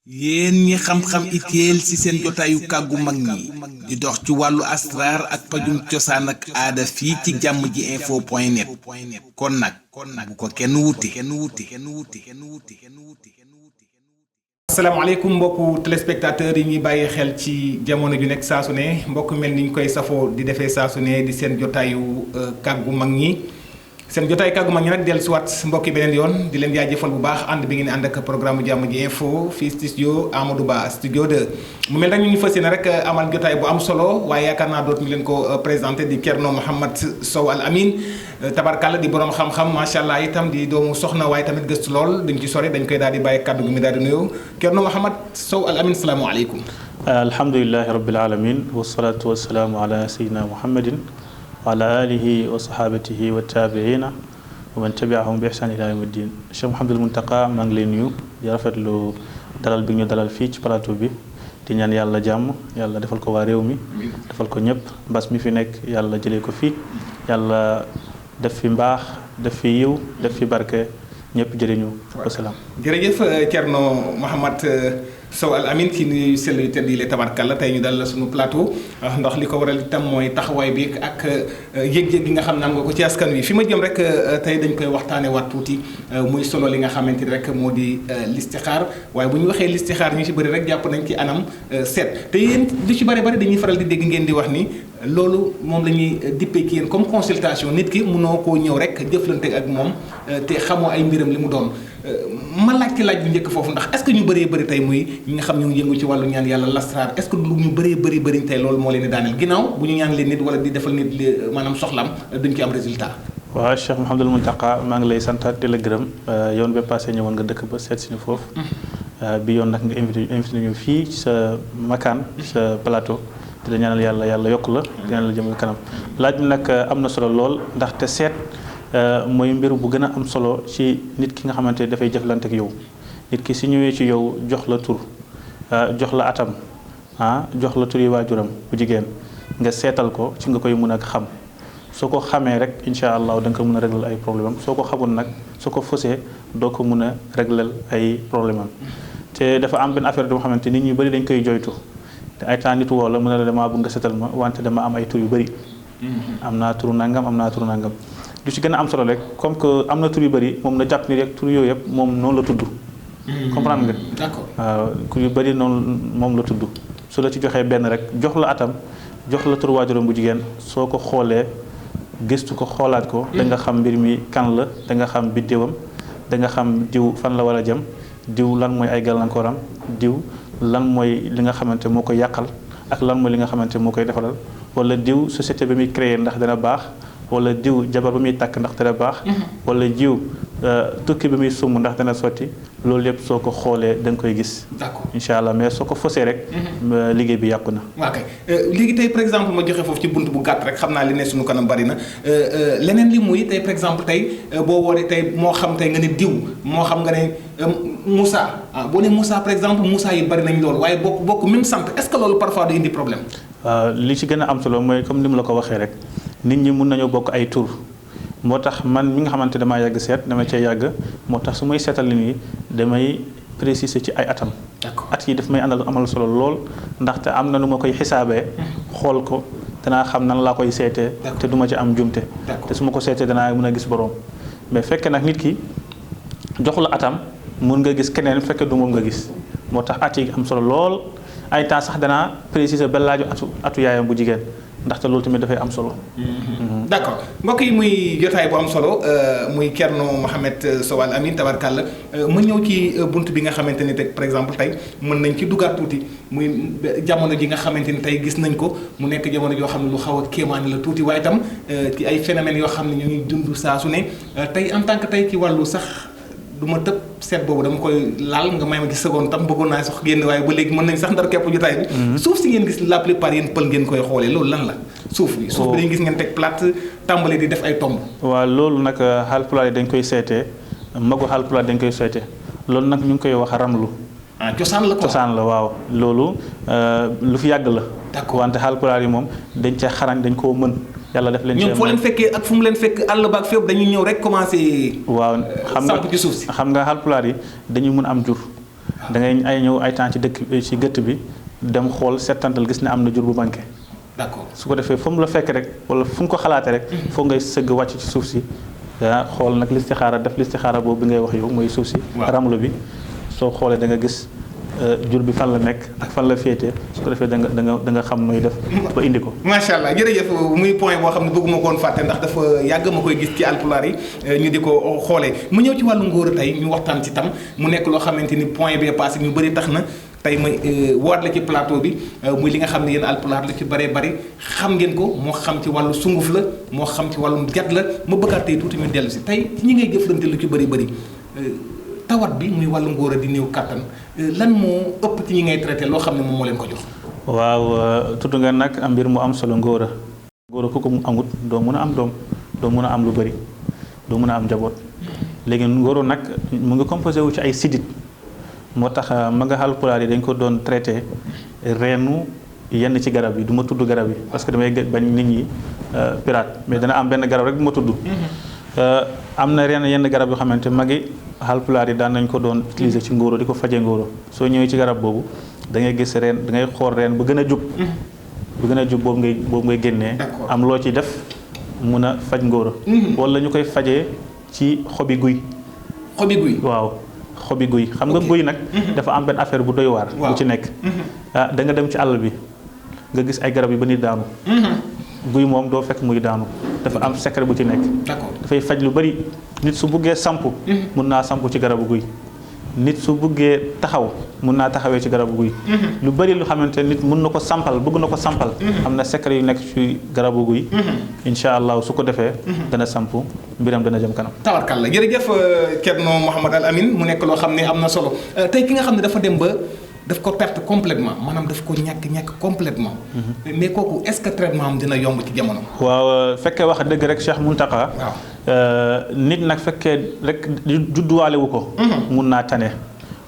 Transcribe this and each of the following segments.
yéen ñi xam-xam itéel ci seen jotaayu kàggu mag ñi di dox ci wàllu asraar ak pajum cosaan ak aada fii ci jàmm ji info point net kon nag bu ko kenn wuti. asalaamaaleykum mbokku téléspectateurs yi ñuy bàyyi xel ci jamono ju nekk saa su ne mbokk mel ni ñu koy safoo di defee saa su ne di seen jotaayu kàggu mag ñi seen jotaay kàggu mag ñi nag dellu siwaat mbokki beneen yoon di leen jaajëfal bu baax ànd bi ngeen ànd ak programme jàmm ji info fii studio Amadou Ba studio 2 mu mel nag ñu fas yéene rek amal jotaay bu am solo waaye yaakaar naa dootuñu leen ko présenté di Thierno Mohamed Sow Al Amine tabarkàlla di borom xam-xam macha allah itam di doomu soxna waaye tamit gëstu lool duñ ci sori dañ koy daal di bàyyi kàddu gi mi daal di nuyoo Thierno Mohamed Sow Al Amine salaamualeykum. alhamdulilahi rabbil alamin wasalaatu wasalaamu ala sayyidina muhammadin wa ala alihi wa sahabatihi wa tabiina wa man tabiahum bi ihsan ila yawmi ddin. Cheikh Mouhamadul Muntaqa maa ngi lay nuyu di rafetlu dalal bi ñu dalal fii ci plateau bi di ñaan yàlla jàmm yàlla defal ko waa réew mi defal ko ñëpp mbas mi fi nekk yàlla jëlee ko fii yàlla def fi mbaax def fi yiw def fi barke ñëpp jëriñu wasalaam. jërëjëf Thierno Mohamed Sow Al Amine ci nuyu sell yu tedd yi la tabarkalla tey ñu dal la suñu plateau ndax li ko waral itam mooy taxawaay bi ak yëg-yëg gi nga xam ne am nga ko ci askan wi fi ma jëm rek tey dañ koy waxtaane waat tuuti muy solo li nga xamante ni rek moo di listixaar waaye bu ñu waxee listixaar ñu ci bëri rek jàpp nañ ci anam seet te yéen lu ci bëri dañuy faral di dégg ngeen di wax ni loolu moom la ñuy dippee ci yéen comme consultation nit ki mënoo koo ñëw rek jëflante ak moom te xamoo ay mbiram li mu doon ma laaj ci laaj bu njëkk foofu ndax est-ce que ñu bëree bëri tey muy ñi nga xam ñu ngi yëngu ci wàllu ñaan yàlla lasraar est-ce que lu ñu bëree bëri tey loolu moo leen di daaneel ginnaaw bu ñu ñaan leen nit wala di defal nit maanaam soxlaam duñ ci am résultat. waaw Cheikh Mouhamadul Muntaqa maa ngi lay santaat di la gërëm yoon ba passé ñëwoon nga dëkk ba seet si ñu foofu bi yoon nag nga invité ñu fii ci sa makaan sa plateau di la ñaanal yàlla yokk la di ñaanal jëm kanam laaj bi nag am na solo lool ndaxte seet mooy mbir bu gën a am solo ci nit ki nga xamante ne dafay jëflante ak yow nit ki si ñëwee ci yow jox la tur jox la atam jox la tur yi waajuram bu jigéen nga seetal ko ci nga koy mën a xam soo ko xamee rek incha allah da nga ko mën a régler ay problème am soo ko xamul nag soo ko faussé doo ko mën a régler ay problème am te dafa am benn affaire boo xamante nit ñu bëri dañ koy joytu te ay temps nit woo la mën na la damaa bëgg nga seetal ma wante dama am ay tur yu bëri am naa turu nangam lu ci gën a am solo rek comme que am na tur yu bëri moom na jàpp ni rek tur yooyu yëpp moom noonu la tudd. comprendre nga. d'accord waaw tur yu bëri noonu moom la tudd su la ci joxee benn rek jox la atam jox la tur waajuram bu jigéen soo ko xoolee gëstu ko xoolaat ko. da nga xam mbir mi kan la da nga xam biddéewam da nga xam diw fan la war a jëm diw lan mooy ay gàllankooram diw lan mooy li nga xamante moo koy yàqal ak lan mooy li nga xamante moo koy defaral wala diw société bi muy créer ndax dana baax. wala diw jabar ba muy takk ndax dana baax wala jiw tukki bi muy sumb ndax dana sotti loolu yëpp soo ko xoolee da nga koy gis. d'accord incha allah mais soo ko faussé rek. liggéey bi yàqu na. waaw kay léegi tey par exemple ma joxe foofu ci bunt bu gàtt rek xam naa li ne suñu kanam bari na leneen li muy tey par exemple tey boo wooree tey moo xam tey nga ne diw moo xam nga ne Moussa boo ne Moussa par exemple Moussa yi bari nañ loolu waaye bokk même sant est-ce que loolu parfois du indi problème. li ci gën a am solo mooy comme ni mu la ko waxee rek. nit ñi mun nañoo bokk ay tur moo tax man mi nga xamante damaa yàgg seet dama cee yàgg moo tax su may seetal nit ñi damay préciser ci ay atam. at yi daf may amal solo lool ndaxte am na nu ma koy xisaabee. xool ko danaa xam nan laa koy seetee. te du ma ci am jumte. te su ma ko seetee danaa mën a gis borom. mais fekkee nag nit ki jox la atam mun nga gis keneen fekkee du moom nga gis moo tax at yi am solo lool ay temps sax danaa préciser ba laaju atu yaayam bu jigéen. ndaxte loolu tamit dafay am solo. d'accord mbokk yi muy jotaay bu am solo muy Thierno Mohamed Sow Al Amine tabarkàlla ma ñëw ci bunt bi nga xamante ni tey par exemple tey mën nañ ci dugaat tuuti muy jamono ji nga xamante ni tey gis nañ ko mu nekk jamono joo xam ne lu xaw a kéemaane la tuuti waaye itam ci ay phénomènes yoo xam ne ñu ngi dund saa su ne tey en tant que tey ci wàllu sax du ma tëb seet boobu dama koy laal nga may ma gis seconde tam bëggoon naa sax génn waaye ba léegi mën nañ sax ndar képp jotaay bi suuf si ngeen gis la plupart yéen pël ngeen koy xoolee loolu lan la suuf bi dañu gis ngeen teg plate tàmbali di def ay tomb waaw loolu nag Haalpulaar yi dañ koy seetee magu Haalpulaar dañ koy seetee loolu nag ñu ngi koy wax ramlu cosaan la quoi cosaan la waaw loolu lu fi yàgg la d'accord wante Haalpulaar yi moom dañ ca xarañ dañ koo mën yàlla def leen. ñoom foo leen fekkee ak fu mu leen fekk àll ba ak fépp dañuy ñëw rek commencé. waaw xam nga samp ci suuf si. xam nga Haalpulaar yi dañuy mën am jur. da ngay ay ñëw ay temps ci gëtt bi dem xool settantal gis ne am na jur bu manqué. d'accord su ko defee fu mu la fekk rek wala fu nga ko xalaatee rek. foog ngay sëgg wàcc ci suuf si. xool nag listixaara def listixaara boobu bi ngay wax yow mooy suuf si. ramlu bi soo xoolee da nga gis jur bi fan la nekk ak fan la féetee su ko defee da nga xam nooy def ba indi ko. macha allah jërëjëf muy point boo xam ne bëgguma koon fàtte ndax dafa yàgg ma koy gis ci alpulaar yi ñu di ko xoolee mu ñëw ci wàllu ngóor tey ñu waxtaan ci tam mu nekk loo xamante ni point bee passé ñu bëri tax na tey ma woot la ci plateau bi muy li nga xam ne yéen alpulaar lu ci bëree bëri xam ngeen ko moo xam ci wàllu sunguf la moo xam ci wàllum jat la ma bëggaat tey tuuti ñu dellu si tey ci ñi ngay jëflante lu ci bëri tawat bi muy wàllu ngóor a di néew kàttan lan moo ëpp ci ñi ngay traité loo xam ne moom moo leen ko jox. waaw tudd nga nag am mbir mu am solo ngóor a ku ko mu amut doo mën a am doom doo mën a am lu bëri doo mën a am njaboot léegi ngóor nag mu ngi composé wu ci ay sidit moo tax ma nga Haalpulaar yi dañ ko doon traité reenu yenn ci garab yi du ma tudd garab yi parce que damay bañ nit ñi pirate mais dana am benn garab rek bu ma tudd. am na yenn garab yoo xamante magi Haalpulaar yi daan nañ ko doon utiliser ci ngóoro di ko faje ngóoro soo ñëwee ci garab boobu da ngay gis reen da ngay xool reen bu gën a jub bu gën a jub boobu ngay génnee am loo ci def mun a faj ngóoro wala ñu koy fajee ci xobi guy waaw xobi guy xam nga guy nag dafa am benn affaire bu doy waar bu ci nekk da nga dem ci àll bi nga gis ay garab yu ba nit daanu guy moom doo fekk muy daanu dafa am secret bu ci nekk dafay faj lu bari nit su buggee samp mun naa samp ci garabu guy nit su buggee taxaw mun naa taxawee ci garabu guy lu bari lu xamante nit mun na ko sampal bëgg na ko sampal am na secret yu nekk ci garabu guy incha allah su ko defee dana samp mbiram dana jëm kanam tabarkalla jërëjëf Thierno Mouhamed Al Amine mu nekk loo xam ne am na solo tey ki nga xam ne dafa dem ba daf ko perte complètement maanaam daf ko ñàkk complètement mais kooku est-ce que traitement am dina yomb ci jamono. waaw fekkee wax dëgg rek Cheikh Mountakha nit nag fekkee rek judduwaale wu ko mun naa tane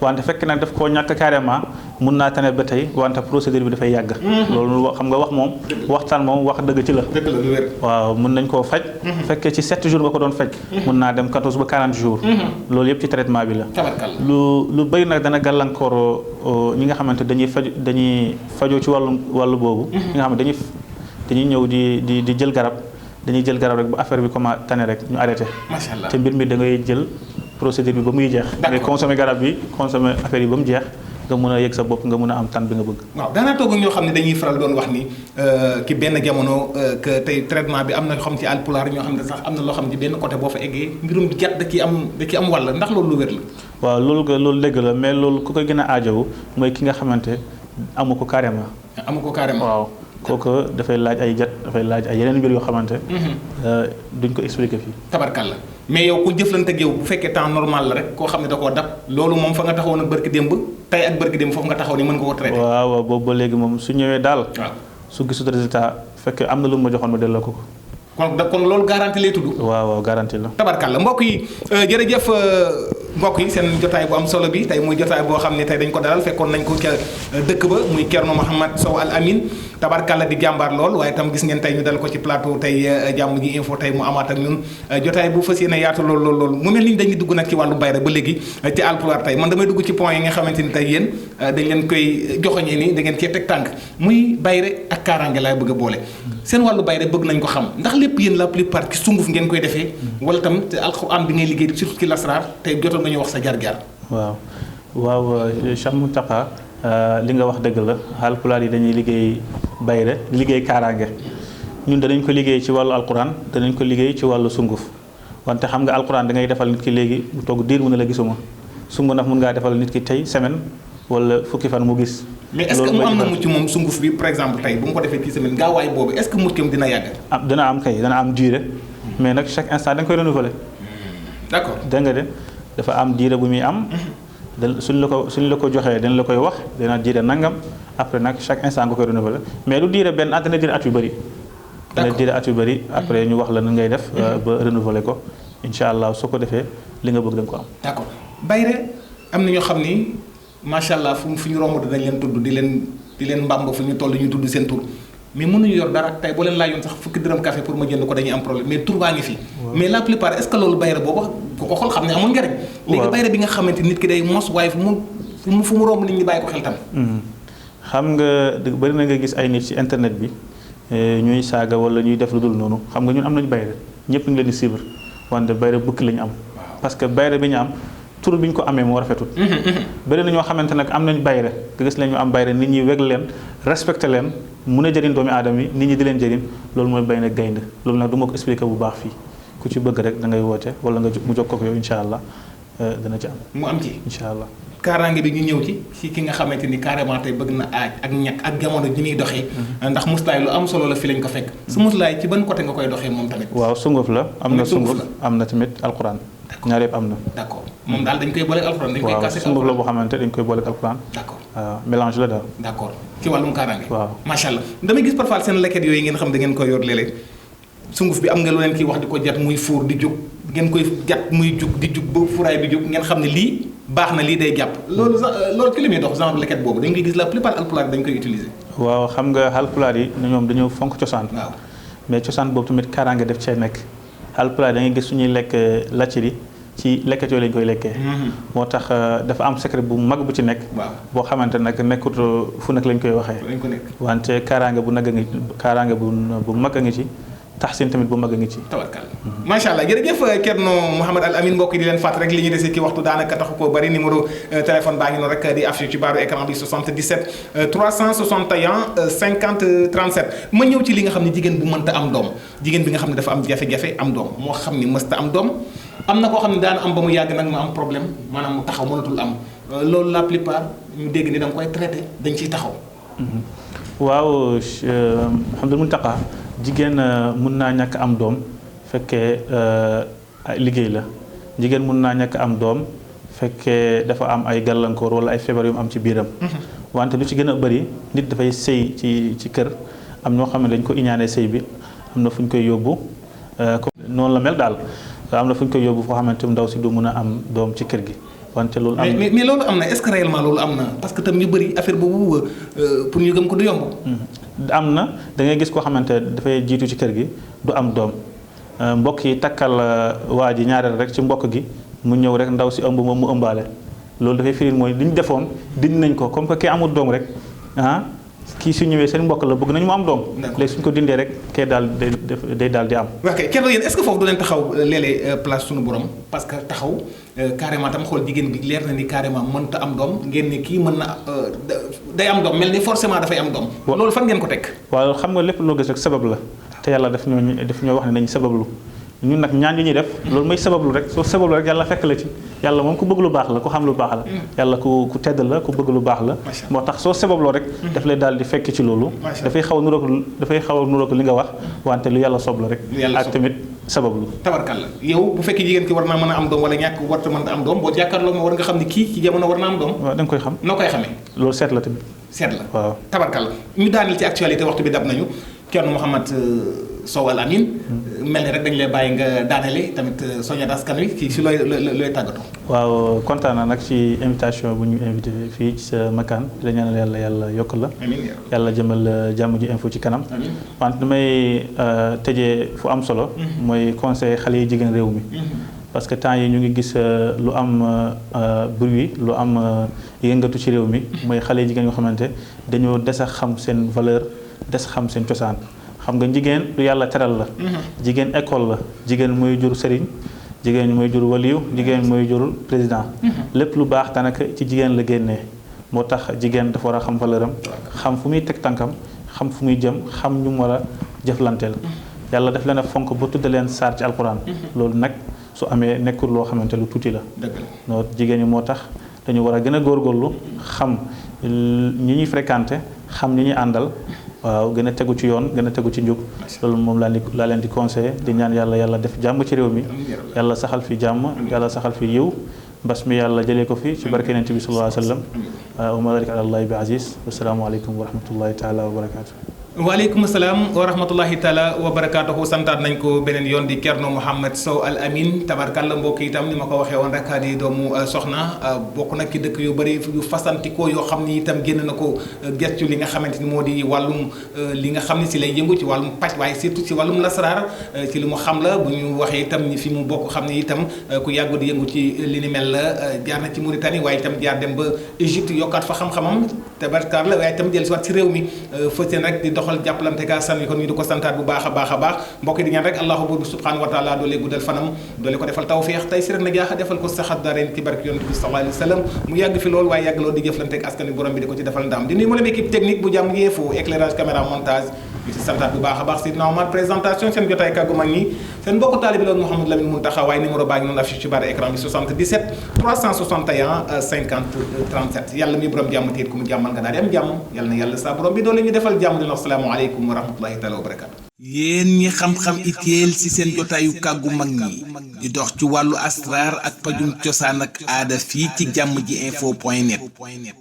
wante fekkee nag daf koo ñàkk carrément mun naa tane ba tey wante procédure bi dafay yàgg loolu xam nga wax moom waxtaan moom wax dëgg ci la lu wér waaw mun nañ koo faj fekkee ci 7 jours nga ko doon faj mun naa dem 14 ba 40 jours loolu yëpp ci traitement bi la lu bëri nag dana gàllankoor ñi nga xamante dañuy fajoo ci wàllu boobu ñi nga xam ne dañuy ñëw di jël garab dañuy jël garab rek bu affaire bi commencé tane rek ñu arrêté macha allah te mbir mi da ngay jël procédure bi ba muy jeex ngay consommer garab bi consommer affaire yi ba mu jeex nga mën a yëg sa bopp nga mën a am tan bi nga bëgg. waaw daanaa toog ñoo xam ne dañuy faral doon wax ni ki benn jamono que tey traitement bi am na xam ci alpulaar ñoo xam ne sax am na loo xam ne ci benn côté boo fa eggee mbirum jat da ci am wàll ndax loolu lu wér la. waaw loolu dëgg la mais loolu ku koy gën a aajowu mooy ki nga xamante amu ko carrément. waaw kooku dafay laaj ay jat dafay laaj ay yeneen mbir yoo xamante. duñ ko expliquer fii. tabarkalla mais yow ku jëflante ak yow bu fekkee temps normal la rek koo xam ne da koo dab loolu moom fa nga taxawoon ak barki démb tey ak barki démb foofu nga taxaw ni mën nga ko traité. waaw boobu ba léegi moom su ñëwee daal. su gisut résultat fekkee am na lu ma joxoon ma delloo ko. kon loolu garanti lay tudd. waaw garanti la. tabarkalla mbokk yi jërëjëf mbokk yi seen jotaay bu am solo bi tey muy jotaay boo xam ne tey dañ ko dalal fekkoon nañ ko ca dëkk ba muy Thierno Mouhamed Sow Al Amine tabarkalla di jàmbaar lool waaye itam gis ngeen tey ñu dal ko ci plateau tey jàmm ji info tey mu amaat ak ñun jotaay bu fas yéene yaatu lool mu mel ni dañuy dugg nag ci wàllu bayra ba léegi ci alpulaar tey man damay dugg ci point yi nga xamante ni tey yéen dañ leen koy joxoñee ni da ngeen cee teg tànk muy bayre ak kaaraange laay bëgg a boole seen wàllu bayre bëgg nañ ko xam ndax lépp yéen la plupart ci sunguf ngeen koy defee wala tam te alxuraan bi ngay liggéey surtout ci lasraar tey jotoon nga ñu wax sa jaar-jaar. waaw Cheikh Mountakha li nga wax dëgg la Haalpulaar yi dañuy liggéey bayre di liggéey kaaraange ñun danañ ko liggéey ci wàllu alxuraan danañ ko liggéey ci wàllu sunguf wante xam nga alxuraan da ngay defal nit ki léegi mu toog diir mu ne la gisuma sunguf nag mun ngaa defal nit ki tey semaine wala fukki fan mu gis. mais est-ce que mu am na mucc moom sunguf bi par exemple tey bu mu ko defee ci semaine gaawaay boobu est-ce que muccam dina yàgg. dana am durée mais nag chaque instant da nga koy renouveler. d'accord dégg nga de dafa am durée bu muy am. suñ la ko joxee dañ la koy wax dina durée nangam après nag chaque instant nga koy renouveler mais du durée benn dina durée at yu bëri. dina durée at yu bëri après ñu wax la nan ngay def. ba renouveler ko incha allah soo ko defee li nga bëgg da nga ko am. d'accord bayre am na ñoo xam ni. macha allah fu ñu romb dañ leen tudd di leen mbàmb fu ñu toll ñu tudd seen tur mais mënuñu yor dara tey boo leen laajoon sax fukki dërëm café pour ma jënd ko dañuy am problème mais tur baa ngi fi. mais la plupart est-ce que loolu bayre boobu ku ko xool xam ne amul njariñ. léegi bayre bi nga xamante nit ki day mos waaye fu mu fu mu romb nit ñi bàyyi ko xel tam. xam nga bëri na nga gis ay nit ci internet bi ñuy saaga wala ñuy def lu dul noonu xam nga ñun am nañu bayre ñëpp ngi leen di suivre wante bayre bukki la ñu am. parce que bayre bi ñu am tur bi ñu ko amee moo rafetul. bëri na ñoo xamante nag am nañu bayre nga gis leen ñu am bayre nit ñi weg leen respecté leen mun a jëriñ doomi aadama yi nit ñi di leen jëriñ loolu mooy bay na gaynde loolu nag du ma ko expliqué bu baax fii ku ci bëgg rek da ngay woote wala nga mu jokkoo ko yow incha allah dana ci am. mu am ci incha allah. kaaraange bi ñu ñëw ci ki nga xamante ni carrément tey bëgg na aaj ak ñàkk ak jamono ji muy doxee. ndax muslaay lu am solo la fi lañ ko fekk. su muslaay ci ban côté nga koy doxee moom tamit. waaw sunguf la am na sunguf am na tamit alquran. ñaar yëpp am na. d'accord moom daal dañ koy booleeg alquran. dañ koy kase waaw sunguf la boo xamante dañ koy booleeg alquran. d'accord waaw mélange la daal. d'accord ci wàllum kaaraange. waaw macha allah damay gis parfois seen lekket yooyu ngeen xam da ngeen koy yor léeg-léeg sunguf bi am nga lu leen kiy wax di ko jat muy fuur di jóg ngeen koy jat muy jug di jug ba furaay bi jóg ngeen xam ne lii baax na lii day jàpp loolu ci li muy dox genre leket boobu dañ koy gis la plupart alpulaar dañ koy utiliser. waaw xam nga alpulaar yi ñoom dañoo fonk cosaan. waaw mais cosaan boobu tamit kaaraange def cee nekk alpulaar da ngay gis suñuy lekk lacciri ci lekket yooyu lañ koy lekkee. moo tax dafa am secret bu mag bu ci nekk. waaw boo xamante nag nekkut fu nekk lañ koy waxee. lañ ko nekk wante kaaraange bu nag a ngi kaaraange bu mag a ngi ci. taxsin tamit bu mag a ngi ci. tabarkal macha allah jërëjëf Thierno Mouhamed Al Amine mbokk yi di leen fàtt rek li ñu dese ki waxtu daanaka taxu koo bëri numéro téléphone baa ngi noonu rek di affiché ci baaru écran bi 77 361 50 37 ma ñëw ci li nga xam ne jigéen bu mënta am doom jigéen bi nga xam ne dafa am jafe-jafe am doom moo xam ni mësta am doom am na koo xam ne daan am ba mu yàgg nag mu am problème maanaam mu taxaw mënatul am loolu la plupart ñu dégg ni da nga koy traité dañ ciy taxaw. waaw alhamdulilah Muntaqa jigéen mun naa ñàkk am doom fekkee liggéey la jigéen mun naa ñàkk am doom fekkee dafa am ay gàllankoor wala ay feebar yu mu am ci biiram. wante lu ci gën a bëri nit dafay sëy ci kër am ñoo xam ne dañ ko iñaanee sëy bi am na fu ñu koy yóbbu noonu la mel daal am na fu ñu koy yóbbu foo xamante ndaw si du mun a am doom ci kër gi. wante loolu am mais loolu am na est-ce que réellement loolu am na parce que tam ñu bëri affaire boobu pour ñu gëm ko du yomb. am na da ngay gis koo xamante dafay jiitu ci kër gi du am doom mbokk yi takkal waa ji ñaareel rek ci mbokk gi mu ñëw rek ndaw si ëmb moom mu ëmbaale loolu dafay firil mooy li ñu defoon dindi nañ ko comme que kii amul doom rek kii su ñëwee seen mbokk la bëgg nañu mu am doom. léegi suñ ko dindee rek kee daal day daal di am. ok kenn yéen est-ce que foofu du leen taxaw léeg-léeg place suñu borom parce que taxaw carrément tam xool jigéen bi leer na ni carrément mënta am doom ngeen ne kii mën na day am doom mel ni forcément dafay am doom. loolu fan ngeen ko teg. waaw xam nga lépp loo gis rek sabab la te yàlla daf ñoo wax ne nañu sabablu ñun nag ñaan yi ñuy def loolu mooy sabablu rek soo sabablu rek yàlla fekk la ci yàlla moom ku bëgg lu baax la ku xam lu baax la yàlla ku tedd la ku bëgg lu baax la moo tax soo sababloo rek daf lay daal di fekk ci loolu dafay xaw a nuroog li nga wax wante lu yàlla sob la rek ak tamit sabablu tabarkalla yow bu fekkee jigéen ki war naa mën a am doom wala ñàkk warta mën a am doom boo jàkkaarloo ma war nga xam ni kii ci jamono war na am doom waaw da nga koy xam noo koy xamee loolu seet la tamit seet la waaw tabarkalla ñu daaneel ci actualité waxtu bi dab nañu Thierno Mouhamed Sow Al Amine mel ni rek dañu lay bàyyi nga daanele tamit soññat askan wi ci si looy tàggatu. waaw kontaan naa nag ci invitation bu ñu invité fii ci sa makaan di la ñaanal yàlla yokk la. amiin yàlla jëmal jàmm ji info ci kanam. amiin wante damay tëjee fu am solo. mooy conseil xale yi jigéen réew mi. parce que temps yi ñu ngi gis lu am bruit lu am yëngatu ci réew mi. mooy xale yi jigéen yoo xamante dañoo des a xam seen valeur des xam seen cosaan. xam nga jigéen lu yàlla teral la jigéen école la jigéen mooy jur sëriñ jigéen mooy jur waliyu jigéen mooy jur président lépp lu baax daanaka ci jigéen la génnee moo tax jigéen dafa war a xam valeuram xam fu muy teg tànkam xam fu muy jëm xam ñu mu war a jëflanteel yàlla daf leen a fonk ba tudda leen saar ci alquran loolu nag su amee nekkul loo xamante lu tuuti la noo jigéen ñi moo tax dañu war a gën a góorgóorlu xam ñi ñuy fréquenté xam ñi ñuy àndal waaw gën a tegu ci yoon gën a tegu ci njub loolu moom laa leen di conseillé di ñaan yàlla def jàmm ci réew mi yàlla saxal fi jàmm yàlla saxal fi yiw mbas mi yàlla jëlee ko fi ci barke Yonent bi sallallahu alayhi wa sallam wa ma dalika ala allahi bi aziz wasalaamu aleykum wa rahmatullahi taala wa barakatuh waaleykum salaam wa rahmatullahi taala wa barakaatuhu santaat nañ ko beneen yoon di Thierno Mohamed Sow Al Amine tabarkalla mbokk itam ni ma ko waxee woon rek di doomu soxna bokk nag ci dëkk yu bëri yu fasantikoo yoo xam ni itam génn na ko gestu li nga xamante ni moo di wàllum li nga xam ne si lay yëngu ci wàllum paj waaye surtout ci wàllum lasaraar ci li mu xam la bu ñu waxee itam ni fi mu bokk xam ni itam ku yàggu di yëngu ci li ni mel la jaar na ci Mauritanie waaye itam jaar dem ba Égypte yokkaat fa xam-xamam tabarkalla waaye itam jël si waat ci réew mi fëte nag di doxal jàppalante ka san yi kon ñu di ko santaat bu baax a baax a baax mbokk yi di ngeen rek allahu buur bi subhanahu wa taala doole guddal fanam doole ko defal tawfiix tey si rek na jaaxa defal ko saxat dareen ci barke yonent bi sallallahu alayhi wa sallam mu yàgg fi loolu waaye yàgg loolu di jëflante ak askan wi borom bi di ko ci defal ndam di nuyu mboolem équipe technique bu jàmm yeefu éclairage caméra montage ñu si santaat bu baax a baax Seydina Omar présentation seen jotaay kàggu mag ñi seen mbokku taalibi loolu Mouhamadou Lamine Muntaxa waaye numéro baa ngi noonu affiché ci barre écran bi 77 361 50 37 yàlla mi borom jàmm tiit ku mu jàmmal nga daal di am jàmm yàlla na yàlla saa borom bi doole ñu defal jàmm dina assalaamu aleykum wa rahmatullahi taala wa barakatu yéen ñi xam-xam itéel ci seen jotaayu kàggu mag ñi di dox ci wàllu asraar ak pajum cosaan ak aada fii ci jàmm ji info point net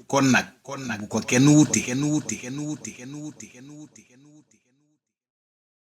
kon nag bu ko kenn wuti